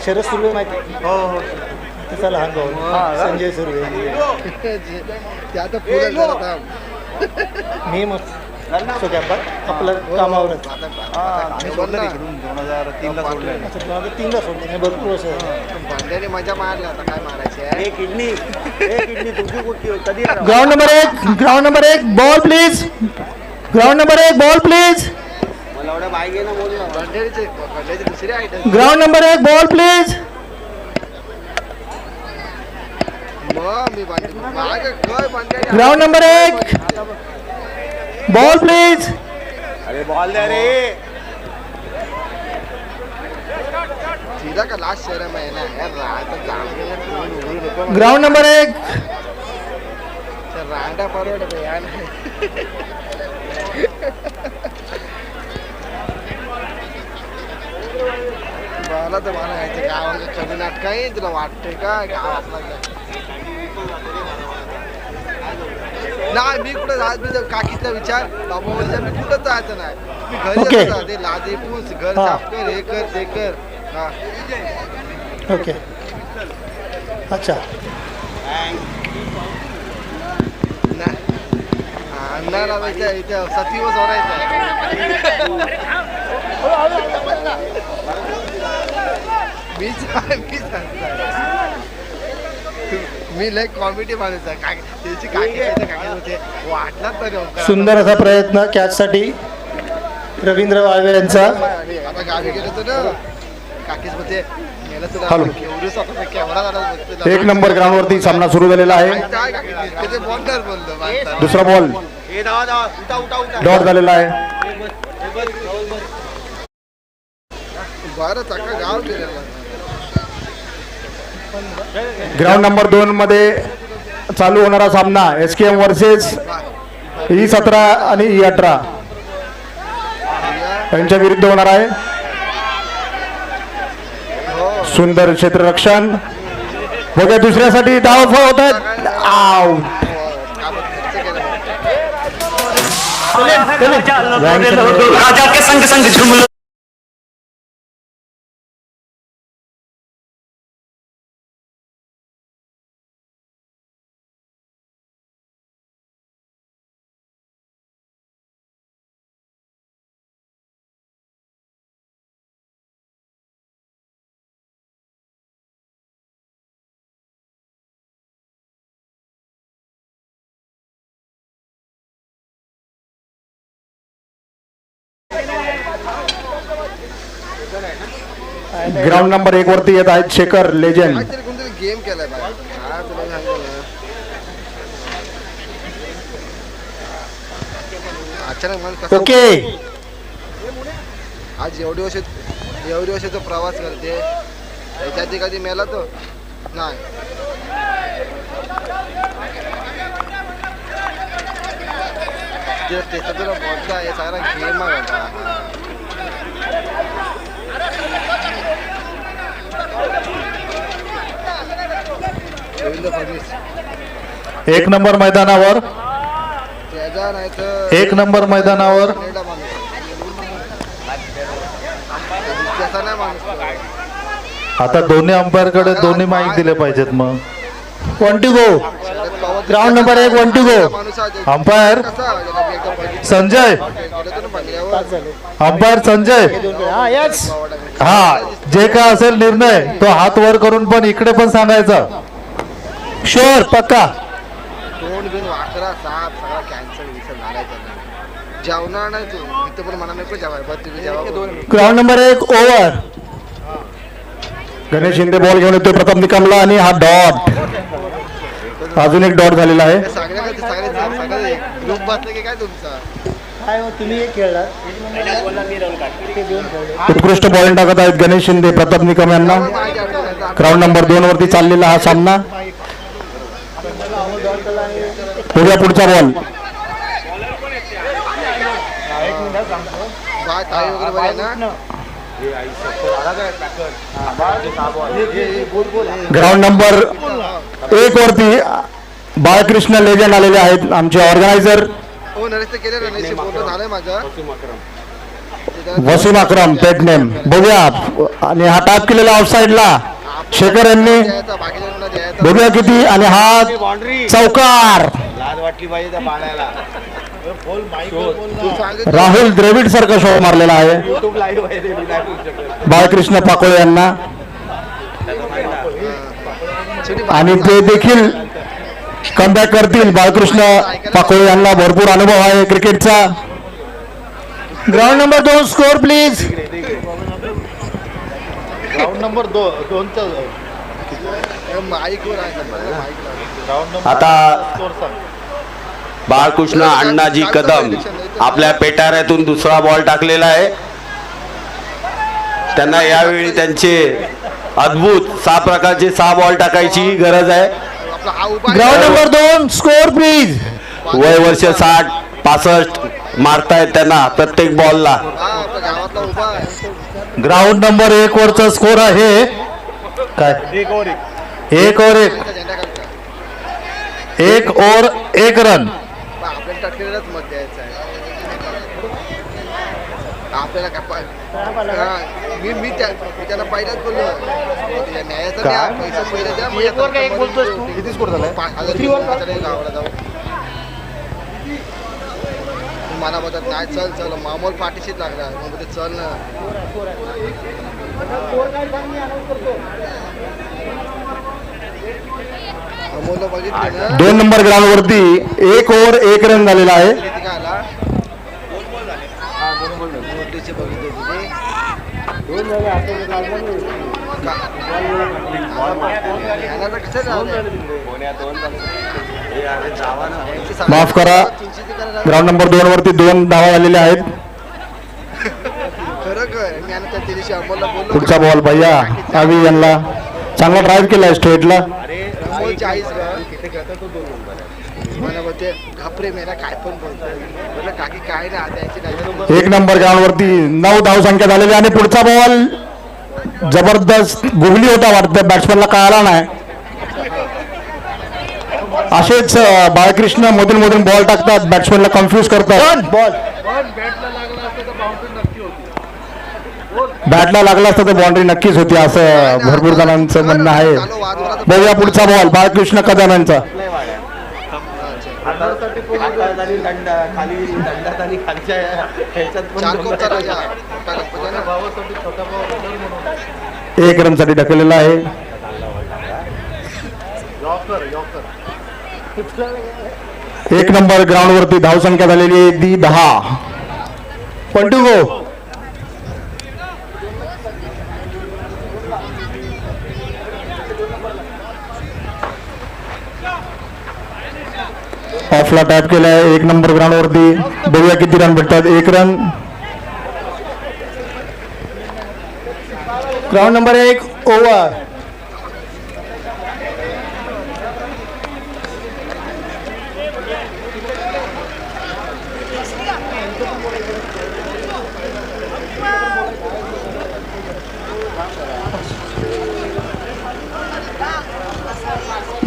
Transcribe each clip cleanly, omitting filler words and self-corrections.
शरद सुर्वे माहिती? हो हो त्याचा लहान भाऊ संजय सुर्वे. ते आता पुढे झाला मी मग सोक्यापार आपलं कामावरच. आम्ही सोडलं इकडून 2003ला सोडलं. 3ला सोडले मी भरपूर वर्ष. भांड्याने मजा मारला आता काय मारायची किडनी तुमची कुठली कधी ground number 1 ball please. Ground number 1 ball please. मला एवढं बाय घे ना बोल ना. भांड्याची दुसरी item. Ground number 1 ball please. मी भांड्या ग्राउंड नंबर 1 बॉल प्लीज. अरे बॉल द्या रे. सीधा का लास्ट शहर में है ना यार. ग्राउंड नंबर 1 रांडा परवड यार. मला तर मला यायचं गावाला कमी नाटक आहे. तुला वाटतंय का गाव आपला नाही. मी कुठं राहत मी काकीचा विचार बाबा मी कुठं जायचं नाही. मी घरी जाते लादे पूस घर साफ कर हे कर ते कर. हा ओके अच्छा. अन्नाला इथे सतीवच होरायचं. मी लय कॉमेडी माणूस आहे. त्याची काकी होते वाटला तर सुंदर असा प्रयत्न कॅचसाठी रवींद्र वाळवे यांचा. आता गावी गेलो होतो ना काकीच होते. एक नंबर ग्राउंड वरती सामना सुरू झालेला आहे. बॉन्डर बोलतो दुसरा बॉल डॉट झालेला आहे. बरं चाका गाव गेलेला. ग्राउंड नंबर 2 मध्ये चालू होणारा सामना SKM वर्सेस E17 आणि E18 यांच्या विरुद्ध होणार आहे. सुंदर क्षेत्ररक्षण बघा. दुसऱ्यासाठी धाव होत आहेत. आउट. राजा के संग संग झूम लो. ग्राउंड नंबर 1 वरती येत आहेत शेखर लेजेंड. काहीतरी कोणतरी गेम केलाय बाय. हा तुला सांगतो ना अचानक मला कसं ओके. आज एवढी वर्ष तो प्रवास करते. त्याच्या आधी कधी मेला तो नाही. त्याचा तुला बोलता आहे सगळा गेम आहे. एक नंबर मैदानावर त्याचा नाही तर 1 नंबर मैदानावर त्याचा नाही माणूस. आता दोन्ही अंपायर कडे दोन्ही माईक दिले पाहिजेत. मग 1 to go. Ground number 1 1 to go. Umpire Sanjay. Umpire Sanjay. हा जे काय असेल निर्णय तो हात वर करून पण इकडे पण सांगायचा. शुअर पक्का. तोंड बिन वाकरा साप सगळा कॅन्सर विसर घालायचा नाही. जेवणार नाही तू इथं पण मला नको जेवाय. बस तुम्ही जेवा. Ground number 1 over. Ganesh Shinde ball घेऊन येतोय प्रथम निकमला आणि हा डॉट. अजून एक डॉट झालेला आहे. सगळे ग्रुप बसले की काय तुमचा काय हो तुम्ही एक खेळला. उत्कृष्ट बॉलिंग टाकत आहेत गणेश शिंदे प्रताप निकम यांना. ग्राउंड नंबर 2 वरती चाललेला हा सामना. पुढचा बॉल. ग्राउंड नंबर 1 वरती बाळकृष्ण लेजंड आलेले आहेत आमचे ऑर्गनायझर. हो नरेश ते केले नरेश बोलणं झालंय माझं. वसीम अक्रम पेट नेम बघूया. आणि हा टॅप केलेला ऑफसाईडला शेखर यांनी बघूया किती. आणि हा बाउंड्री चौकार लाज वाटली पाहिजे त्या पाण्याला. राहुल द्रविड सारखा शॉट मारलेला आहे युट्यूब लाईव्ह आहे ते मी नाही बोलू शकत. बाळकृष्ण पाकोळे यांना. आणि ते देखील कमबॅक करतील. बाळकृष्ण पाकोळे यांना भरपूर अनुभव आहे क्रिकेटचा. Ground number 2 score please. Ground number 2 माईकवर आहे. आता बाळकृष्ण अण्णाजी कदम आपल्या पेटाऱ्यातून दुसरा बॉल टाकलेला आहे. त्यांना यावेळी त्यांचे अद्भुत 6 प्रकारचे 6 बॉल टाकायची गरज आहे. Ground number 2 score please. वय वर्ष 60-65 मारतायत त्यांना प्रत्येक बॉलला. गावातला उभा आहे. ग्राउंड नंबर 1 वरचा स्कोर आहे काय 1 ओव्हर 1 और 1 झेंडा खालचा. 1 और 1 रन. आपल्याला टटकेलाच मत द्यायचं आहे. आपल्याला मी त्यांना पहिलाच बोललो न्यायाचा द्या पैसा पहिले द्या. किती स्कोर झालाय? गावाला जाऊ. मला म्हणतात नाही चल चल मामूल पाठीशीच लागला. मग ते चल ना. अमोलला बघितलं ना 2 नंबर ग्राउंड वरती 1 ओव्हर 1 रन झालेला आहे. किती काय आला. मोठीचे बघितले तुम्ही. माफ करा. ग्राउंड नंबर 2 वरती 2 धावा झालेल्या आहेत. खरं काय मी आणि त्या दिवशी अमोलला बोललो. पुढचा बॉल भैया अवी यांना चांगला ड्राईव्ह केलाय स्ट्रेटला. अमोल 40 मला बोलते घाबरे मेरा काय पण बोलतोय. म्हटलं काकी काय ना द्यायची नाही. 1 नंबर ग्राउंड वरती 9 धाव संख्या झालेली. आणि पुढचा बॉल जबरदस्त गुगली होता वाटतं. बॅट्समॅनला कळाला नाही. असेच बाळकृष्ण मधून मधून बॉल टाकतात. बॅट्समॅनला कन्फ्यूज करतात. बॉल बॅटला लागला असता तर बाउंड्री नक्कीच होती असं भरपूर जणांचं म्हणणं आहे. बघूया पुढचा बॉल बाळकृष्ण कदम यांचा. दंड खाली दंडात आणि खालच्या ह्याच्यात पण चार दोन कोपचा राजा. 1 रनसाठी ढकललेला आहे. एक नंबर ग्राउंड वरती धाव संख्या झालेली आहे ती 10. 1 to go. ऑफला टॅप केलाय 1 नंबर ग्राउंड वरती. बघूया किती रन भेटतात. 1 run. Ground number 1 over.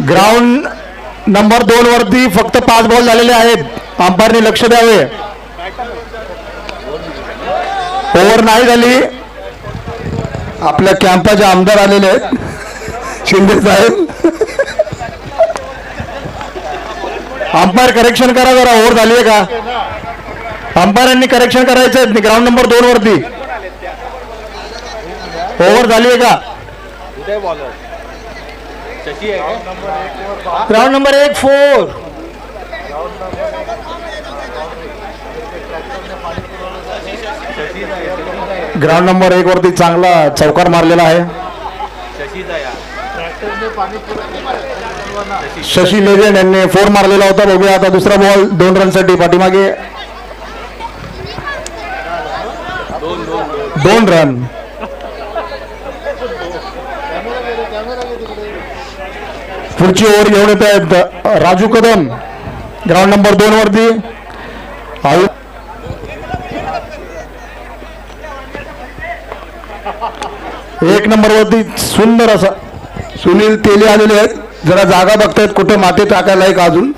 Ground number 2 वरती फक्त 5 बॉल झालेले आहेत. अंपायरने लक्ष द्यावे. ओव्हर नाही झाली. आपल्या कॅम्पाचे आमदार आलेले आहेत शिंदे साहेब. अंपायर करेक्शन करा जरा. ओव्हर झाली आहे का. अंपायरांनी करेक्शन करायचं आहे. ग्राउंड नंबर 2 वरती ओव्हर झाली आहे का. कुठे बॉलर शशी आहे का? Ground number 1 4. ग्राउंड नंबर 1 वरती चांगला चौकार मारलेला आहे. शशीचा या शशी लेजेंड यांनी 4 मारलेला होता. बघूया आता दुसरा बॉल 2 रनसाठी पाठीमागे. 2 रन. पुढची ओव्हर घेऊन येत आहेत राजू कदम ग्राउंड नंबर 2 वरती. एक नंबर वरती सुंदर असा सुनील तेली आलेले आहेत. जरा जागा बघतायत कुठे माती टाकायला एक अजून.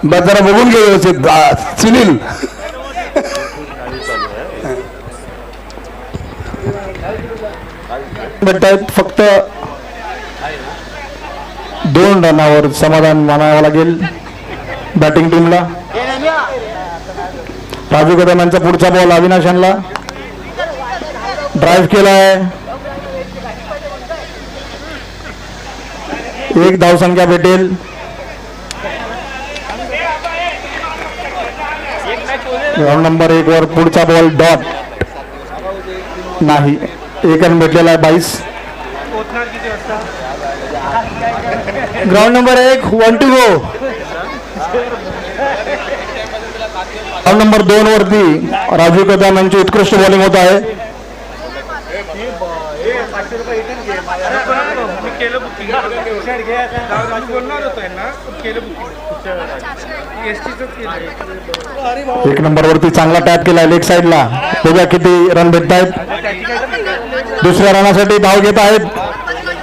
बस जरा बघून घे व्यवस्थित सुनील. भेटतायत. फक्त 2 रनावर समाधान मानावं लागेल बॅटिंग टीमला. राजू कदम यांचा पुढचा बॉल अविनाश यांना ड्राईव्ह केला आहे. 1 धावसंख्या भेटेल. ग्राउंड नंबर 1 वर पुढचा बॉल डॉट नाही. 1 रन भेटलेला आहे. 22. Ground number 1 1 to go. Ground number 2 वरती राजू कदम यांची उत्कृष्ट बॉलिंग होत आहे. एक नंबर वरती चांगला टॅप केला लेग साईडला. बघा किती रन भेटत आहेत. दुसऱ्या रनासाठी धाव घेत आहेत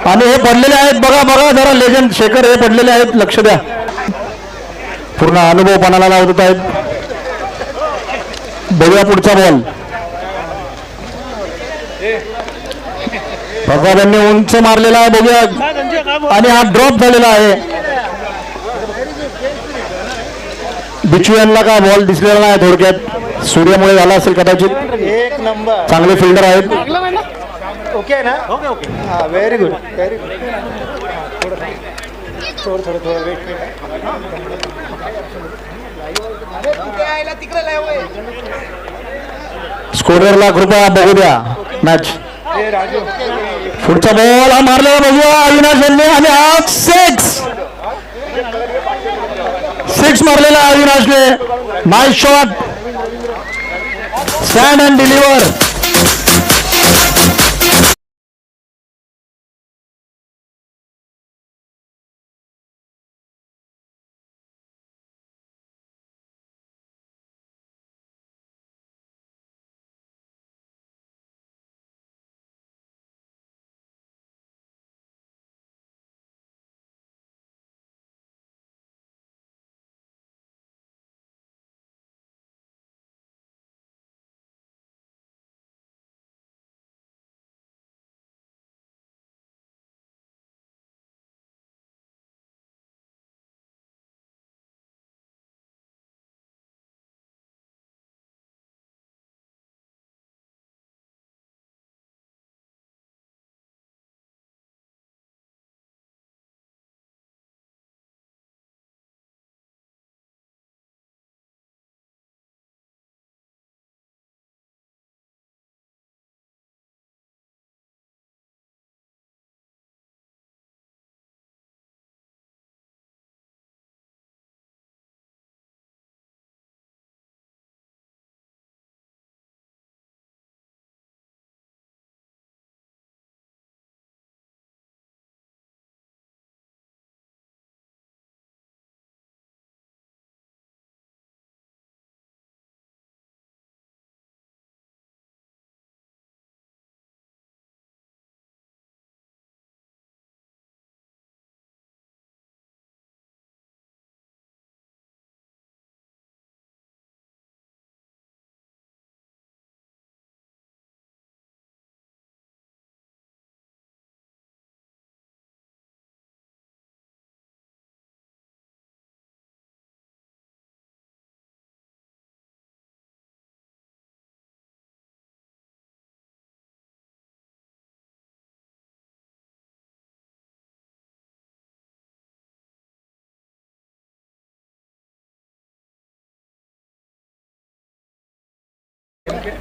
आणि हे पडलेले आहेत. बघा बघा जरा लेजंड शेखर हे पडलेले आहेत. लक्ष द्या. पूर्ण अनुभव पणाला लावत आहेत. बघूया पुढचा बॉल. प्रताप यांनी उंच मारलेला आहे. बघूया आणि हा ड्रॉप झालेला आहे. बिचू यांना का बॉल दिसलेला नाही. थोडक्यात सूर्यामुळे झाला असेल कदाचित. 1 नंबर. चांगले फिल्डर आहेत. ओके ना. ओके हा व्हेरी गुड व्हेरी गुड. थोडं वेट. स्कोररला कृपया बघू द्या मॅच. पुढचा बॉल हा मारलेला बघूया अविनाश यांनी आणि हा 6 मारलेला अविनाशने. Nice shot. Send and deliver.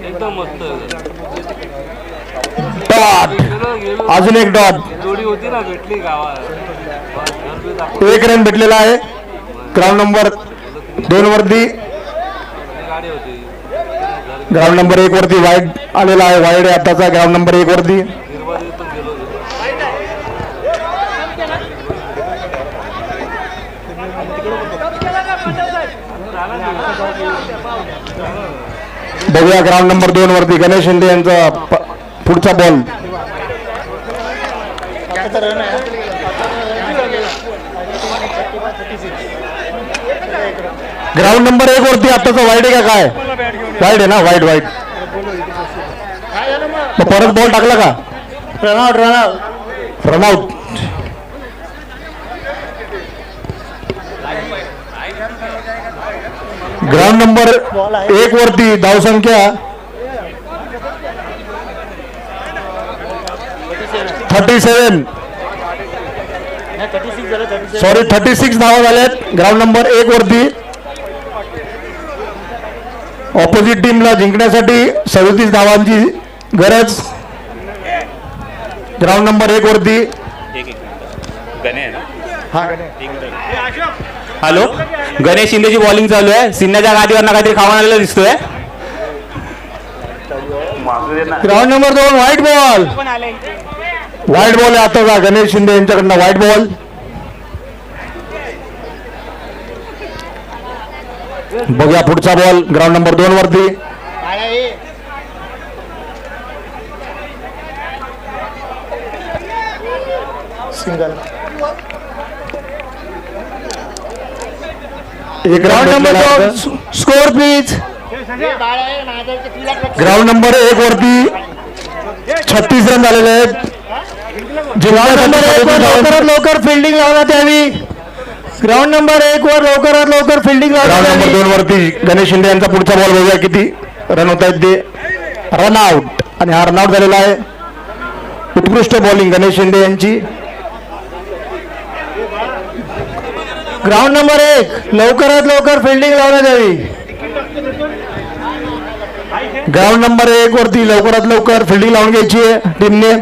एकदम मस्त डॉट. अजून एक डॉट. जोडी होती ना भेटली गावात. 1 रन भेटलेला आहे. ग्राउंड नंबर 2 वरती गाडी होती. ग्राउंड नंबर 1 वरती वाईड आलेला आहे. वाईड आहे आताचा ग्राउंड नंबर 1 वरती. पण गेलो बघूया ग्राउंड नंबर 2 वरती गणेश शिंदे यांचा पुढचा बॉल. ग्राउंड नंबर 1 वरती आताचा वाईड आहे का काय? वाईड आहे ना. Wide wide. परत बॉल टाकला का? रनआउट. ग्राउंड नंबर 1 वरती धावसंख्या 37 सॉरी 36 धावा झाल्यात ग्राउंड नंबर 1 वरती. ऑपोजिट टीमला जिंकण्यासाठी 37 धावांची गरज. ग्राउंड नंबर 1 वरती. हॅलो, गणेश शिंदेची बॉलिंग चालू आहे. सिन्नच्या गादीवर काहीतरी खाऊन आलेला दिसतोय. Ground number 2 white ball. White ball आहे आता गणेश शिंदे यांच्याकडनं. White ball. बघूया पुढचा बॉल ग्राउंड नंबर 2 वरती. Single. Ground number 2 score please. Ground number 1 वरती 36 रन झालेले आहेत. ग्राउंड नंबर 1 वर लवकरात लवकर फिल्डिंग लावण्यात यावी. ग्राउंड नंबर 1 वर लवकरात लवकर फिल्डिंग ग्राउंड लावण्यात नंबर यावी. 2 वरती गणेश शिंदे यांचा पुढचा बॉल बघूया किती रन होत आहेत ते. रनआउट. आणि हा रनआउट झालेला आहे. उत्कृष्ट बॉलिंग गणेश शिंदे यांची. ग्राउंड नंबर 1 लवकरात लवकर फिल्डिंग लावण्यात यावी. ग्राउंड नंबर 1 वरती लवकरात लवकर फिल्डिंग लावून घ्यायची आहे टीमने.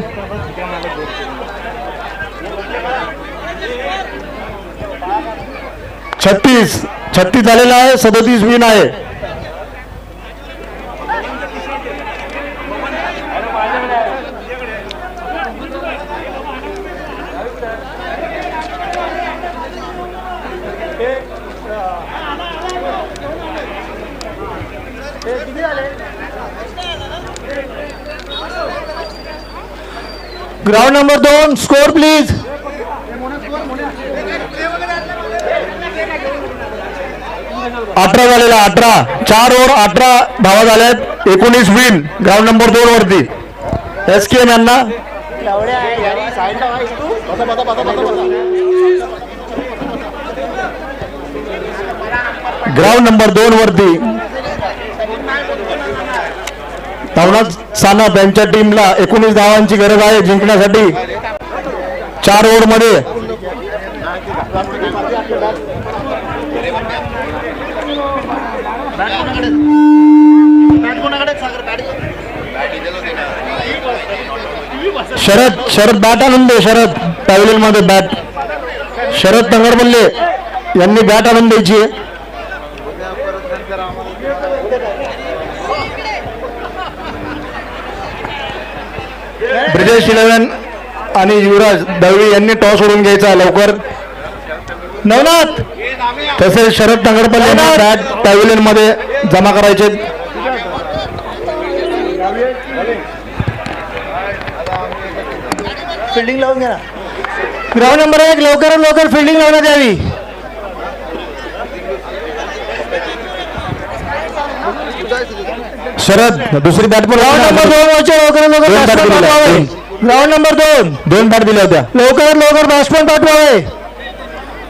छत्तीस झालेला आहे. 37 विन आहे. Ground number 2 score please. अठरा झालेला. 4 ओव्हर 18 धावा झाल्यात. 19 विन ग्राउंड नंबर 2 वरती. SKM यांना. ग्राउंड नंबर 2 वरती नवनाथ सानप यांच्या टीमला 19 धावांची गरज आहे जिंकण्यासाठी 4 ओव्हर मध्ये. शरद बॅट आणून दे. शरद पॅव्हलियन मध्ये बॅट. शरद तंगरबल्ले यांनी बॅट आणून द्यायची आहे. ब्रिजेश 11 आणि युवराज दळवी यांनी टॉस सोडून घ्यायचा लवकर. नवनाथ तसेच शरद तंगरपल्ले यांनी बॅट पॅव्हलियन मध्ये जमा करायचे. फिल्डिंग लावून घ्या. ग्राउंड नंबर 1 लवकरात लवकर फिल्डिंग लावण्यात यावी. शरद दुसरी बॅट पण ग्राउंड नंबर 2 वरच्या लवकरात लवकर दोन bat बॅट्समन दिलेल्या पाठवावे. आहेत. ग्राउंड नंबर 2 2 बॅट दिल्या होत्या. लवकरात लवकर बॅट्समन पाठवावे.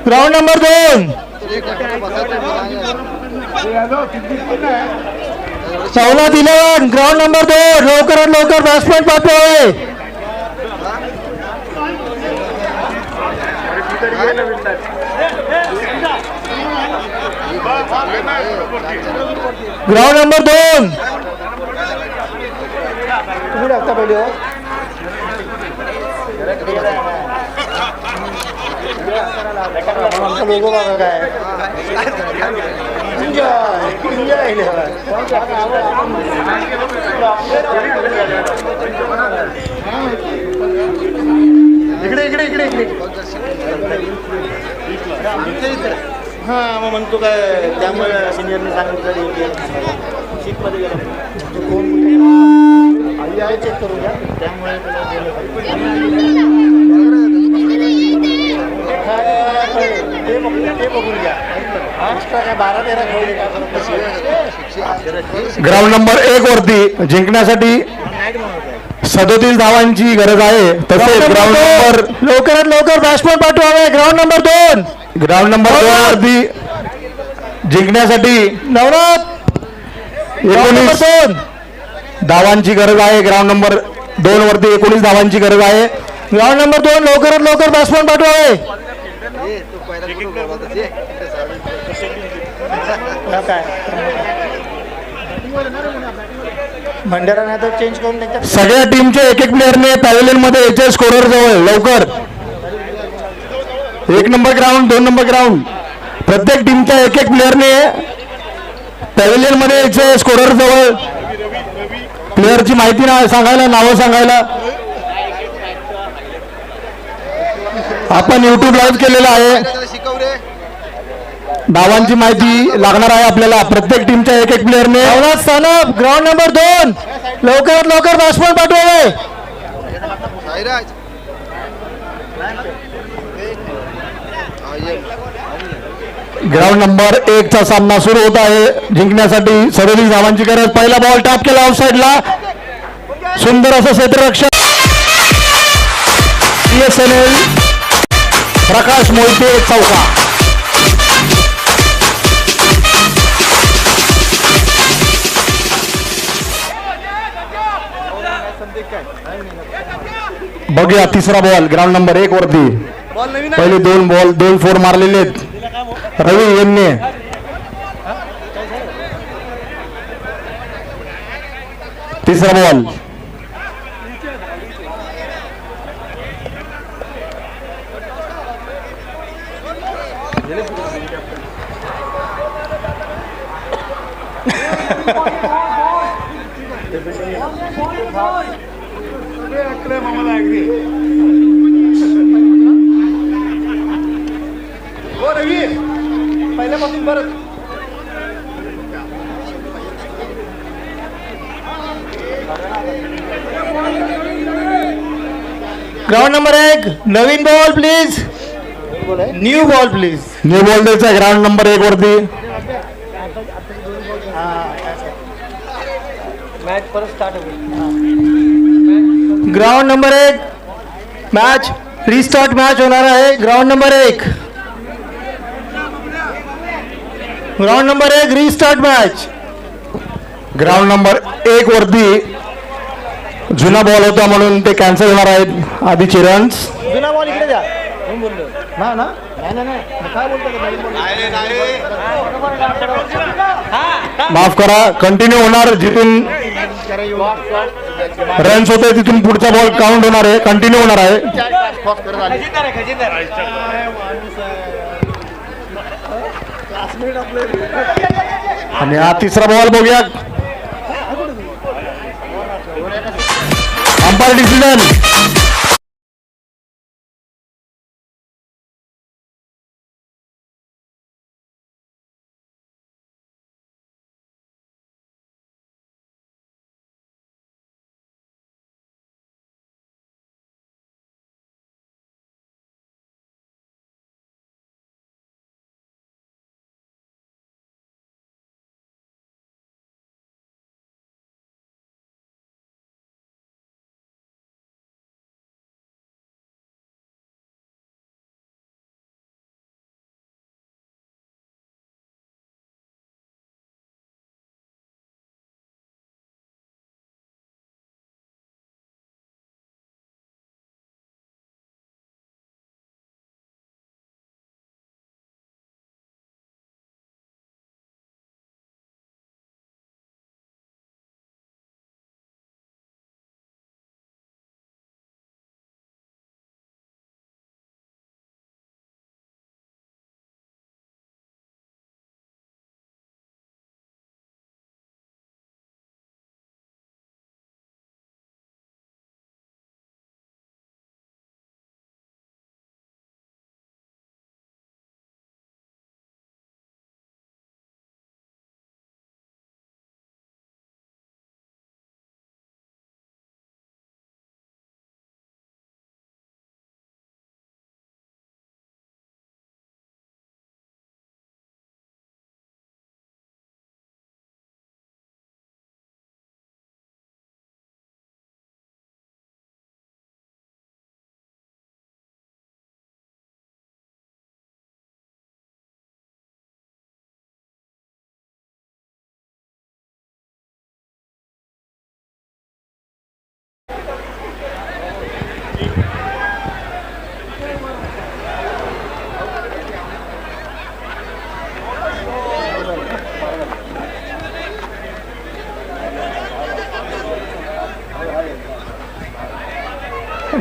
Ground number 2 Navnath 11 ground number 2 लवकरात लवकर बॅट्समन पाठवावे. ग्राउंड नंबर 2 तुम्ही लागता पहिले हो. आमचा लोगो बघा काय. इकडे इकडे इकडे इकडे. हा मग म्हणतो काय त्यामुळे सिनियरने सांगितलं सीटमध्ये गेलं आई आहे चेक करू द्या त्यामुळे ते बघून घ्या. एक्स्ट्रा काय 12-13 खेळले ग्राउंड नंबर 1 वरती जिंकण्यासाठी 37 धावांची गरज आहे. तसेच ग्राउंड नंबर लवकरात लवकर बॅट्समन पाठवावे. ग्राउंड नंबर 2 ग्राउंड नंबर 2 वरती जिंकण्यासाठी नवनाथ. ग्राउंड नंबर 19 2 धावांची गरज आहे. ग्राउंड नंबर 2 वरती 19 धावांची गरज आहे. ग्राउंड नंबर 2 लवकरात लवकर बॅट्समन पाठवावे. ये, तू पहिला कुठं बोलवत होती? काय भंडारा नाही तर चेंज करून त्यांच्या सगळ्या टीमचे एक प्लेअरने पॅव्हिलियन मध्ये यायचे स्कोरर जवळ लवकर. 1 नंबर ग्राउंड 2 नंबर ग्राउंड प्रत्येक टीमच्या एक प्लेअरने पॅव्हिलियन मध्ये यायचे स्कोरर जवळ. प्लेअरची माहिती सांगायला, नावं सांगायला. आपण युट्यूब लाईव्ह केलेलं आहे. त्याला शिकव रे. धावांची माहिती लागणार आहे आपल्याला. प्रत्येक टीमच्या एक प्लेअरने नवनाथ सानप. ग्राउंड नंबर 2 लवकरात लवकर बॅट्समन पाठवावे. साईराज. हा, ये. ग्राउंड नंबर 1 चा सामना सुरू होत आहे. जिंकण्यासाठी 37 धावांची गरज. पहिला बॉल टॅप केला ऑफ साइडला. सुंदर असं क्षेत्ररक्षण. BSNL प्रकाश मोहिते चौका. बघूया तिसरा बॉल ग्राउंड नंबर 1 वरती. पहिले 2 बॉल 2 फोर मारलेले आहेत रवी यांनी. तिसरा बॉल पहिल्यापासून परत ground number 1 Naveen ball please. New ball please. New ball द्यायचा ग्राउंड नंबर 1 वरती. मॅच परत स्टार्ट होईल. Ground number 1 match restart match होणार आहे. Ground number 1 ground number 1 restart match. Ground number 1 वरती जुना बॉल होता म्हणून ते कॅन्सल होणार आहेत. आधीचे रन्स. जुना बॉल इकडे द्या. म्हणून बोललो ना ना नाही काय बोलतो. माफ करा. कंटिन्यू होणार. जिथून रन्स होते तिथून पुढचा बॉल काउंट होणार आहे. कंटिन्यू होणार आहे. आणि हा तिसरा बॉल बघूया. Umpire decision.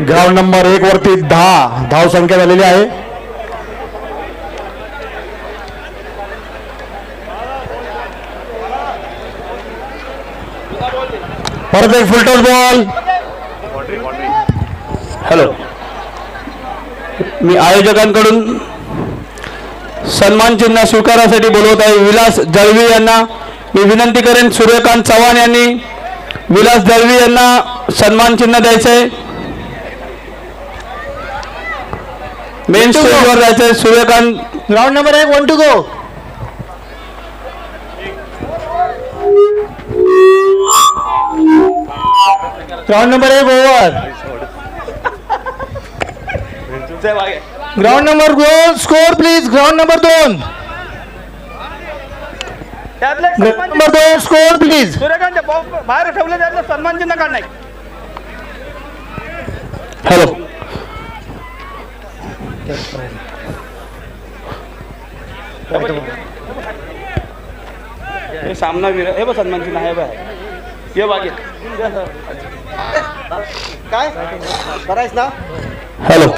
ग्राउंड नंबर 1 वरती 10 धाव संख्या झालेली आहे. परत एक फुलटॉस बॉल. हॅलो, मी आयोजकांकडून सन्मान चिन्ह स्वीकारासाठी बोलवत आहे विलास दळवी यांना. मी विनंती करेन सूर्यकांत चव्हाण यांनी विलास दळवी यांना सन्मान चिन्ह द्यायचंय. मेन स्टेजवर जायचंय. Suryakant ground number 1 1 to go. Ground number 1 over. Ground number 2 score please. Ground number 2. Ground number 2 score please. बाहेर ठेवलं त्यातलं सन्मान चिन्ह काढ नाही. हॅलो, हे सामना हे बघ सन्मान चिन्ह आहे बघ. ये बागे काय करायच ना. हॅलो,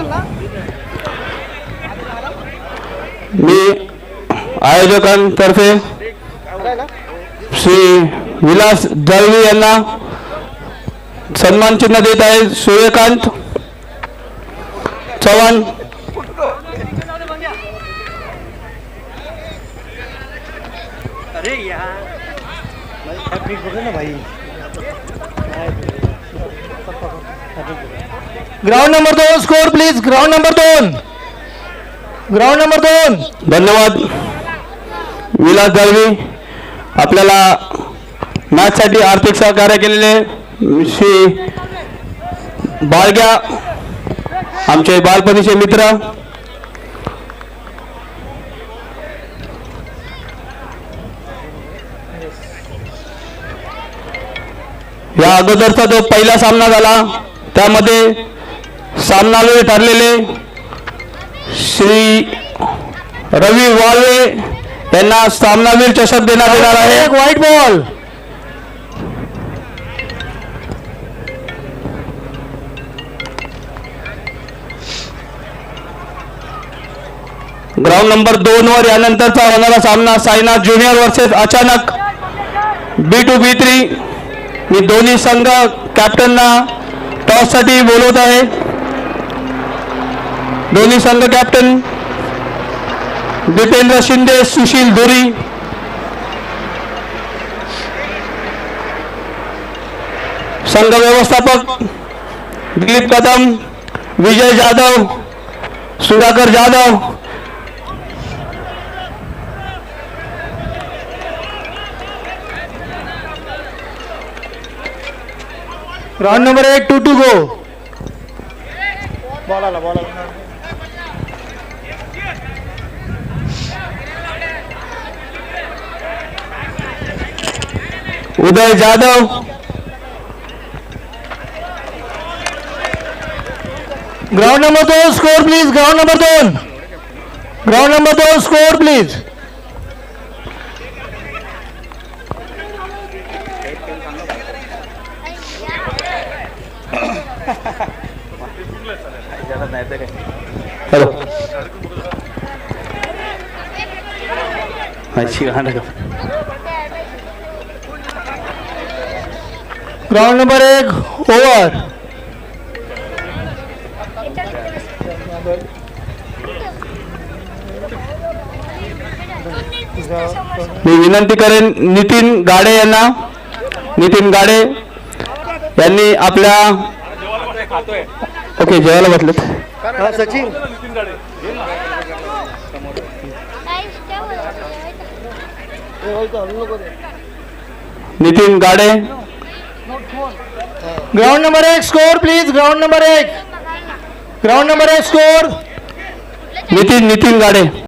मी आयोजकांतर्फे श्री विलास दळवी यांना सन्मान चिन्ह देत आहे. Suryakant Chavan. Ground number 2 score please. Ground number 2. Ground number 2. धन्यवाद विलास दळवी. आपल्याला मॅचसाठी आर्थिक सहकार्य केलेले श्री बाळग्या, आमचे बालपणीचे मित्र. या अगोदरचा जो पहिला सामना झाला त्यामध्ये सामनावीर ठरलेले श्री रवी वाळवे यांना सामनावीर चषक देण्यात येणार आहे. एक व्हाईट बॉल. ग्राउंड नंबर 2 वर यानंतरचा होणारा सामना साईनाथ ज्युनियर वर्सेस अचानक B2B3. मी दोन्ही संघ कॅप्टनना टॉस साठी बोलवत आहे. दोन्ही संघ कॅप्टन दीपेंद्र शिंदे, सुशील धुरी. संघ व्यवस्थापक Dilip Kadam, Vijay Jadhav, Sudhakar Jadhav. Ground number 1 2 two go. Ball आला. Uday Jadhav. Ground number 2 score please. Ground number 2. Ground number 2 score please. Hello, ground number 1 over. मी विनंती करेन नितीन गाडे यांना. नितीन गाडे यांनी आपल्या ओके जेवायला बसलेत. Sachin Nitin Gade. Ground number 1 score please. Ground number 1. Ground number 1 score. Nitin Gade.